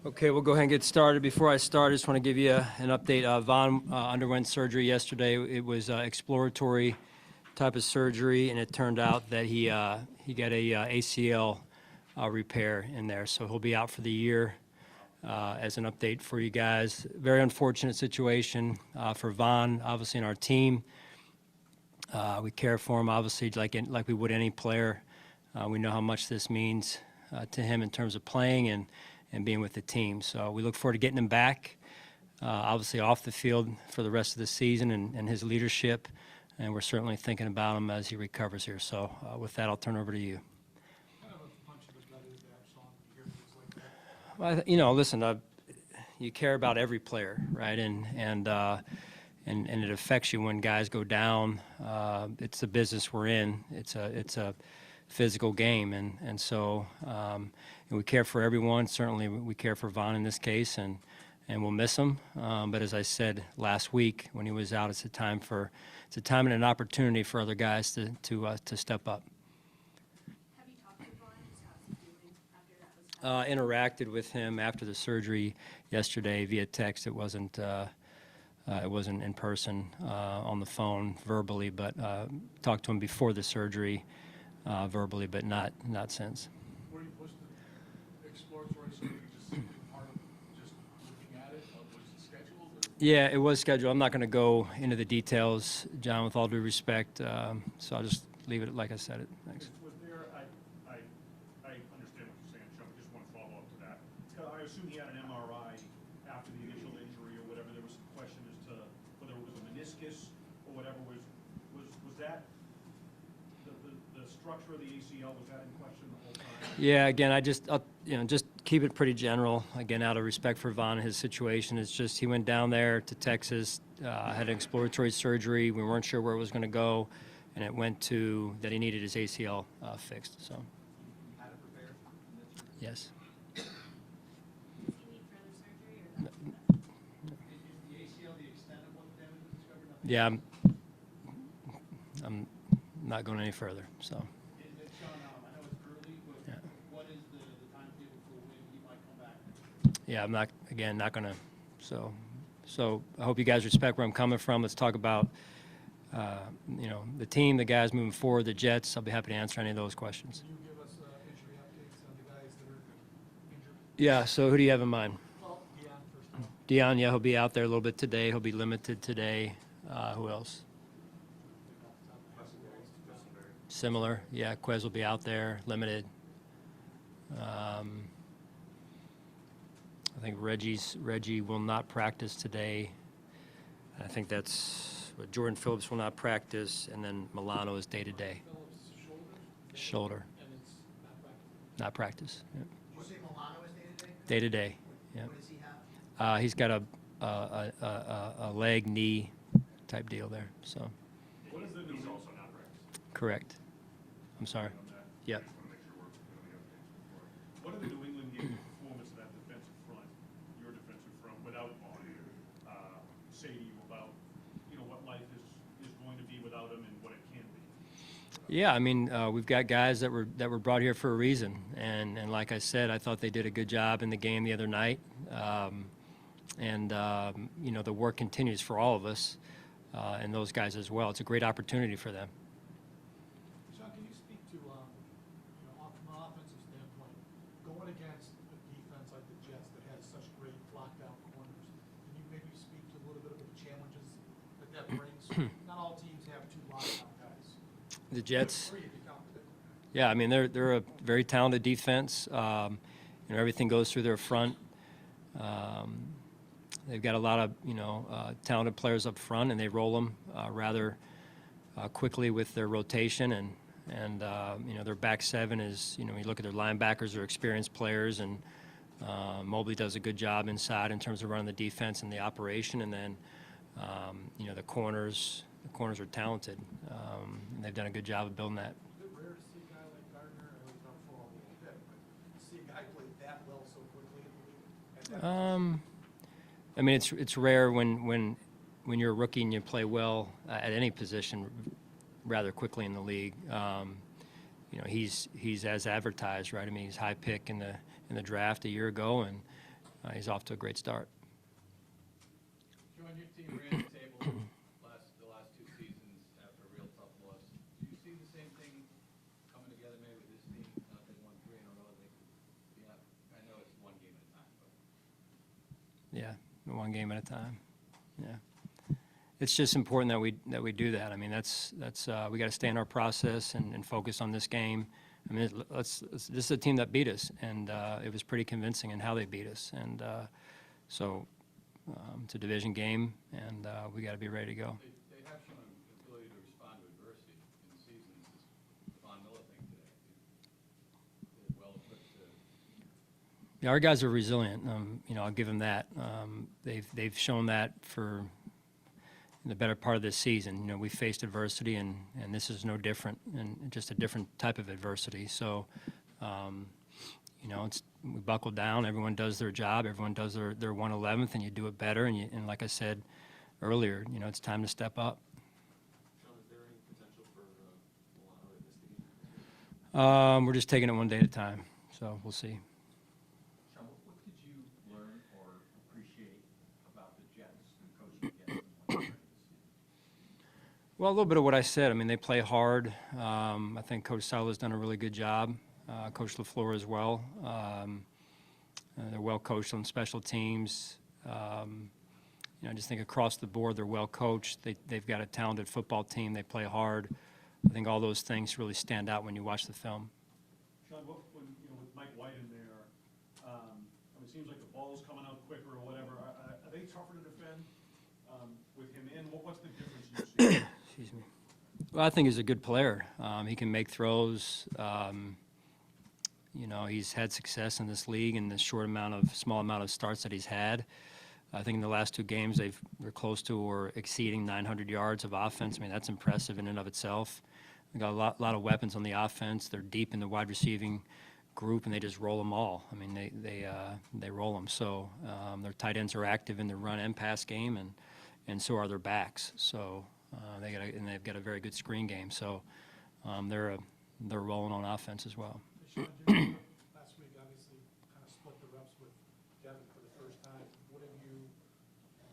Okay, we'll go ahead and get started. Before I start, I just want to give you an update. Vaughn underwent surgery yesterday. It was exploratory type of surgery, and it turned out that he got a ACL repair in there, so he'll be out for the year. As an update for you guys, very unfortunate situation for Vaughn, obviously, in our team. We care for him, obviously, like we would any player. We know how much this means to him in terms of playing and being with the team. So we look forward to getting him back, obviously off the field for the rest of the season and his leadership. And we're certainly thinking about him as he recovers here. So with that, I'll turn over to you. Well, you know, listen, you care about every player, right? And it affects you when guys go down. It's the business we're in. It's a physical game, and so and we care for everyone. Certainly, we care for Vaughn in this case, and we'll miss him. But as I said last week when he was out, it's a time and an opportunity for other guys to step up. Have you talked to Vaughn? How's he doing after that was done? Interacted with him after the surgery yesterday via text. It wasn't in person, on the phone verbally, but talked to him before the surgery verbally, but not since. Were you supposed to exploratory surgery just part of just looking at it? Was it scheduled? Yeah, it was scheduled. I'm not going to go into the details, John, with all due respect. So I'll just leave it like I said it. Thanks. Was there? I understand what you're saying, Sean. I just want to follow up to that. I assume he had an MRI after the initial injury or whatever. There was some question as to whether it was a meniscus or whatever. Was that the structure of the ACL? Was that in question the whole time? Yeah, again, just keep it pretty general. Again, out of respect for Vaughn and his situation, it's just he went down there to Texas, had an exploratory surgery. We weren't sure where it was going to go, and it went to that he needed his ACL fixed. So. Had it prepared? Yes. Does he need further surgery or not? Is the ACL the extent of what the damage was discovered? Yeah, I'm not going any further. So. Sean, I know it's early, but Yeah. what is the timetable for when he might come back? Yeah, I'm not going to. So I hope you guys respect where I'm coming from. Let's talk about, the team, the guys moving forward, the Jets. I'll be happy to answer any of those questions. Can you give us injury updates on the guys that are injured? Yeah, so who do you have in mind? Well, Deion first of all. Deion, yeah, he'll be out there a little bit today. He'll be limited today. Who else? Similar, yeah. Quez will be out there, limited. I think Reggie will not practice today. I think that's what Jordan Phillips will not practice, and then Milano is day to day. Phillips' Shoulder, and it's not practice. Yeah. Did you say Milano is day-to-day? Day to day. Yeah. What does he have? He's got a leg, knee type deal there. So. What is the news also not practicing? Correct. I'm sorry. On that? Yeah. I just want to make sure we're going to be updated. What are the New England game performance of that defensive front, your defensive front, without Vaughn, say to you about, what life is going to be without him and what it can be? Yeah, I mean, we've got guys that were brought here for a reason, and like I said, I thought they did a good job in the game the other night, the work continues for all of us, and those guys as well. It's a great opportunity for them. Sean, can you speak to, from an offensive standpoint, going against a defense like the Jets that has such great lockdown corners, can you maybe speak to a little bit of the challenges that brings? Not all teams have two lockdown guys. The Jets. Three if you count the Yeah, I mean they're a very talented defense. Everything goes through their front. They've got a lot of talented players up front, and they roll them rather quickly with their rotation. And their back seven is you look at their linebackers, they're experienced players, and Mobley does a good job inside in terms of running the defense and the operation. And then the corners are talented. And they've done a good job of building that. Is it rare to see a guy like Gardner? I know he's not full a little bit, but to see a guy play that well so quickly in the league? I mean, it's rare when you're a rookie and you play well at any position rather quickly in the league. He's as advertised, right? I mean, he's high pick in the draft a year ago, and he's off to a great start. Sean, your team ran the table the last two seasons after a real tough loss. Do you see the same thing coming together maybe with this team? They won 3 in a row. Yeah, I know it's one game at a time, but Yeah, one game at a time. Yeah, it's just important that we do that. I mean, that's we got to stay in our process and focus on this game. I mean, this is a team that beat us, and it was pretty convincing in how they beat us. And so it's a division game, and we got to be ready to go. they have shown an ability to respond to adversity in the season. This is Von Miller thing today. They're well equipped to. Yeah, our guys are resilient. You know, I'll give them that. They've shown that for the better part of this season. You know, we faced adversity, and this is no different, and just a different type of adversity. So, you know, we buckle down. Everyone does their job. Everyone does their 1/11th, and you do it better. And like I said earlier, you know, it's time to step up. Sean, is there any potential for Milano to miss the game? We're just taking it one day at a time. So we'll see. Sean, what did you learn or appreciate about the Jets and coaching against them during this season? Well, a little bit of what I said. I mean, they play hard. I think Coach Seiler has done a really good job. Coach LaFleur as well. They're well coached on special teams. You know, I just think across the board they're well coached. They've got a talented football team. They play hard. I think all those things really stand out when you watch the film. Sean, when, you know, with Mike White in there, I mean, it seems like the ball's coming out quicker or whatever. Are they tougher to defend with him in? What's the difference you see? Excuse me. Well, I think he's a good player. He can make throws. You know, he's had success in this league in the small amount of starts that he's had. I think in the last 2 games they're close to or exceeding 900 yards of offense. I mean, that's impressive in and of itself. They got a lot of weapons on the offense. They're deep in the wide receiving group, and they just roll them all. I mean, they roll them. So their tight ends are active in the run and pass game, and so are their backs. So they've got a very good screen game. So they're rolling on offense as well. Sean, Jim, last week, obviously, kind of split the reps with Devin for the first time.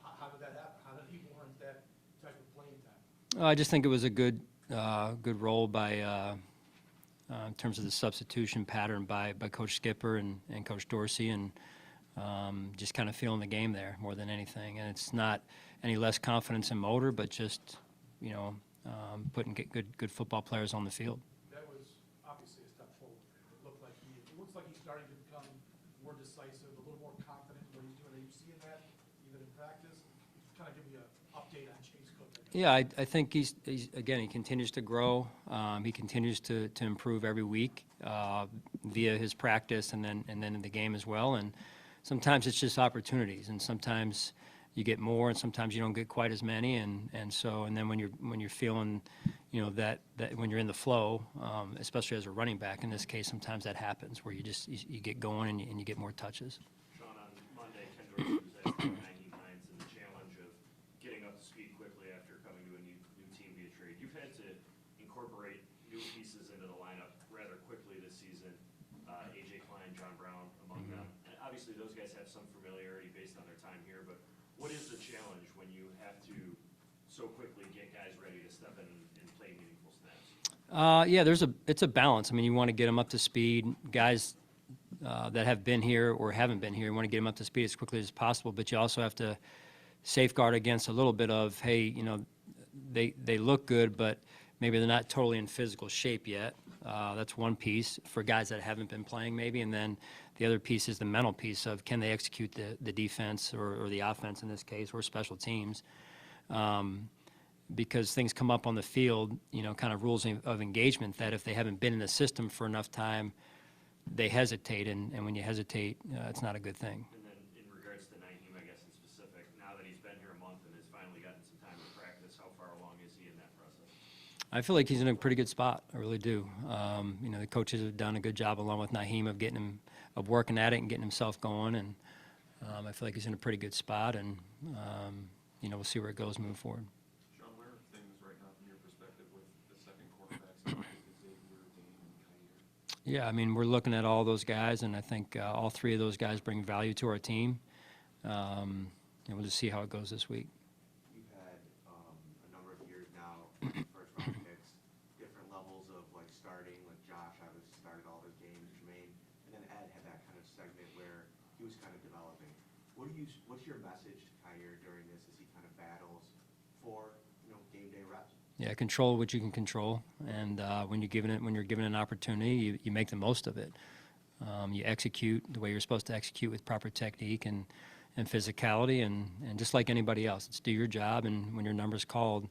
How did that happen? How did he warrant that type of playing time? I just think it was a good role by in terms of the substitution pattern by Coach Skipper and Coach Dorsey, and just kind of feeling the game there more than anything. And it's not any less confidence in motor, but just, you know, putting good football players on the field. That was obviously a step forward for him. It looks like he's starting to become more decisive, a little more confident in what he's doing. Are you seeing that even in practice? Kind of give me an update on Chase Cook. Yeah, I think he's again, he continues to grow. He continues to improve every week via his practice and then in the game as well. And sometimes it's just opportunities, and sometimes you get more, and sometimes you don't get quite as many. And then when you're feeling, you know, that when you're in the flow, especially as a running back in this case, sometimes that happens where you get going and you get more touches. Sean, on Monday, Ken Dorsey was asked about 19 Hines and the challenge of getting up to speed quickly after coming to a new team via trade. You've had to incorporate new pieces into the lineup rather quickly this season. A.J. Klein, John Brown, among them. And obviously, those guys have some familiarity based on their time here, but what is the challenge when you have to so quickly get guys ready to step in and play meaningful snaps? Yeah, it's a balance. I mean, you want to get them up to speed. Guys that have been here or haven't been here, you want to get them up to speed as quickly as possible, but you also have to safeguard against a little bit of, hey, you know, they look good, but maybe they're not totally in physical shape yet. That's one piece for guys that haven't been playing maybe, and then the other piece is the mental piece of can they execute the defense or the offense in this case, or special teams. Because things come up on the field, you know, kind of rules of engagement that if they haven't been in the system for enough time, they hesitate, and when you hesitate, it's not a good thing. And then in regards to Naheem, I guess in specific, now that he's been here a month and has finally gotten some time to practice, how far along is he in that process? I feel like he's in a pretty good spot. I really do. You know, the coaches have done a good job along with Naheem of working at it and getting himself going, and I feel like he's in a pretty good spot, and you know, we'll see where it goes moving forward. Sean, where are things right now from your perspective with the second quarterbacks, Xavier, Dane, and Kyer? Yeah, I mean, we're looking at all those guys, and I think all 3 of those guys bring value to our team. And we'll just see how it goes this week. You've had a number of years now, first round picks, different levels of like starting, like Josh obviously started all his games, Jermaine, and then Ed had that kind of segment where he was kind of developing. What's your message to Kyer during this as he kind of battles for, game day reps? Yeah, control what you can control, and when you're given an opportunity, you make the most of it. You execute the way you're supposed to execute with proper technique and physicality, and just like anybody else, it's do your job, and when your number's called,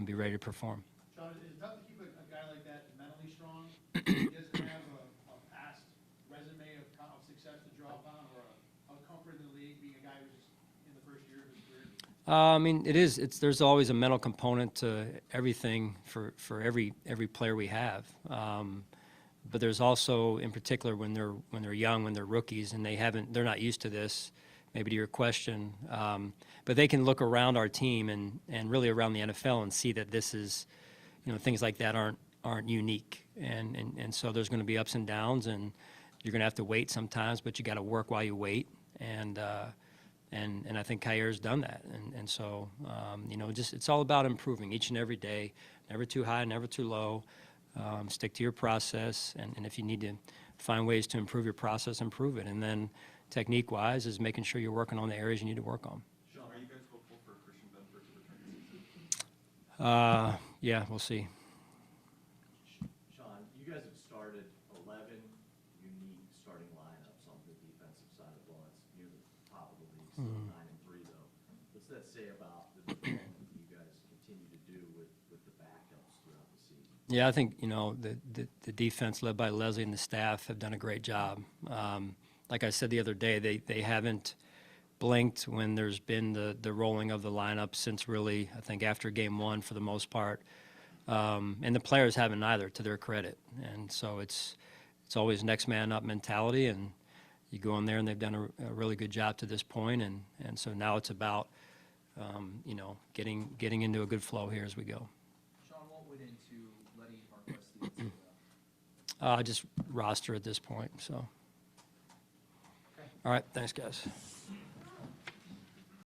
be ready to perform. Sean, is it tough to keep a guy like that mentally strong? He doesn't have a past resume of success to draw upon, or a comfort in the league, being a guy who's just in the first year of his career? I mean, there's always a mental component to everything for every player we have. But there's also, in particular, when they're young, when they're rookies, and they're not used to this. Maybe to your question, but they can look around our team and really around the NFL and see that this is, things like that aren't unique, and so there's going to be ups and downs, and you're going to have to wait sometimes, but you got to work while you wait, and I think Kyer's done that, and so just it's all about improving each and every day, never too high, never too low. Stick to your process, and if you need to find ways to improve your process, improve it, and then technique-wise is making sure you're working on the areas you need to work on. Sean, are you guys hopeful for Christian Benford to return this season? Yeah, we'll see. Sean, you guys have started 11 unique starting lineups on the defensive side of the ball. It's near the top of the league, still 9-3 though. What's that say about the development you guys continue to do with the backups throughout the season? Yeah, I think the defense led by Leslie and the staff have done a great job. Like I said the other day, they haven't blinked when there's been the rolling of the lineup since really, I think, after game one for the most part. And the players haven't either, to their credit. And so it's always next man up mentality, and you go in there and they've done a really good job to this point. And so now it's about, getting into a good flow here as we go. Sean, what went into letting Mark Wesley into Just roster at this point, so. All right, thanks, guys.